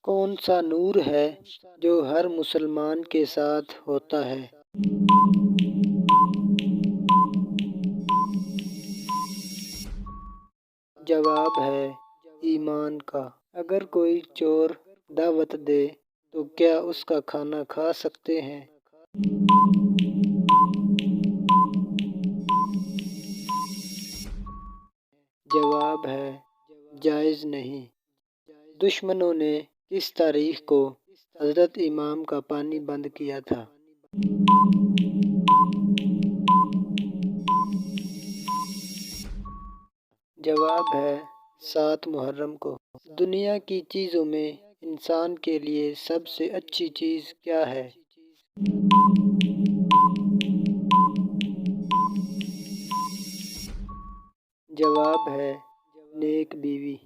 کون سا نور ہے جو ہر مسلمان کے ساتھ ہوتا ہے؟ جواب ہے ایمان کا۔ اگر کوئی چور دعوت دے تو کیا اس کا کھانا کھا سکتے ہیں؟ جواب ہے جائز نہیں۔ دشمنوں نے کس تاریخ کو حضرت امام کا پانی بند کیا تھا؟ جواب ہے 7 محرم کو۔ دنیا کی چیزوں میں انسان کے لیے سب سے اچھی چیز کیا ہے؟ جواب ہے نیک بیوی۔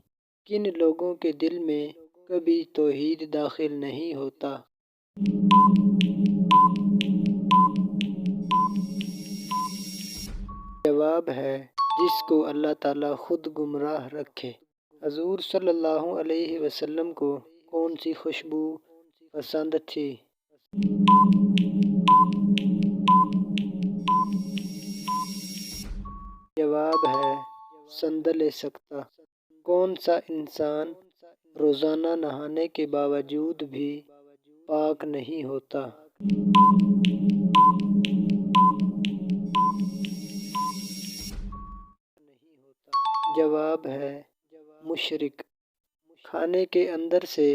کن لوگوں کے دل میں کبھی توحید داخل نہیں ہوتا؟ جواب ہے جس کو اللہ تعالیٰ خود گمراہ رکھے۔ حضور صلی اللہ علیہ وسلم کو کون سی خوشبو پسند تھی؟ جواب ہے سندل سکتہ۔ کون سا انسان روزانہ نہانے کے باوجود بھی پاک نہیں ہوتا؟ جواب ہے مشرک۔ کھانے کے اندر سے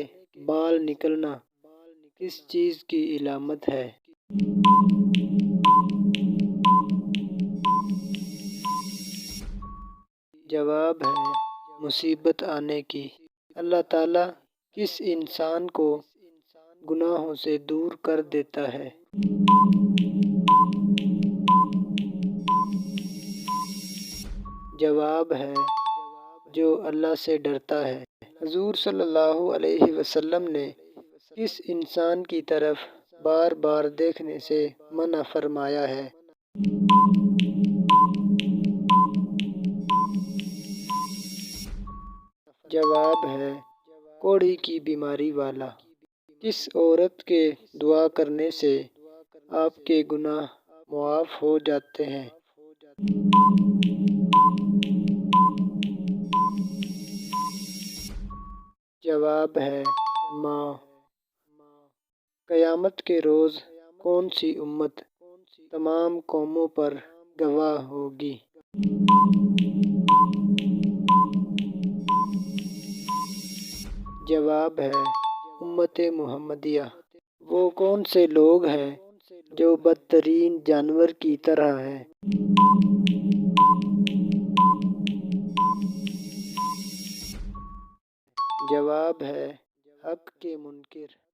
بال نکلنا کس چیز کی علامت ہے؟ جواب ہے مصیبت آنے کی۔ اللہ تعالیٰ کس انسان کو گناہوں سے دور کر دیتا ہے؟ جواب ہے جو اللہ سے ڈرتا ہے۔ حضور صلی اللہ علیہ وسلم نے کس انسان کی طرف بار بار دیکھنے سے منع فرمایا ہے؟ جواب ہے کوڑی کی بیماری والا۔ کس عورت کے دعا کرنے سے آپ کے گناہ معاف ہو جاتے ہیں؟ جواب ہے ماں۔ قیامت کے روز کون سی امت تمام قوموں پر گواہ ہوگی؟ جواب ہے امت محمدیہ۔ وہ کون سے لوگ ہیں جو بدترین جانور کی طرح ہیں؟ جواب ہے حق کے منکر۔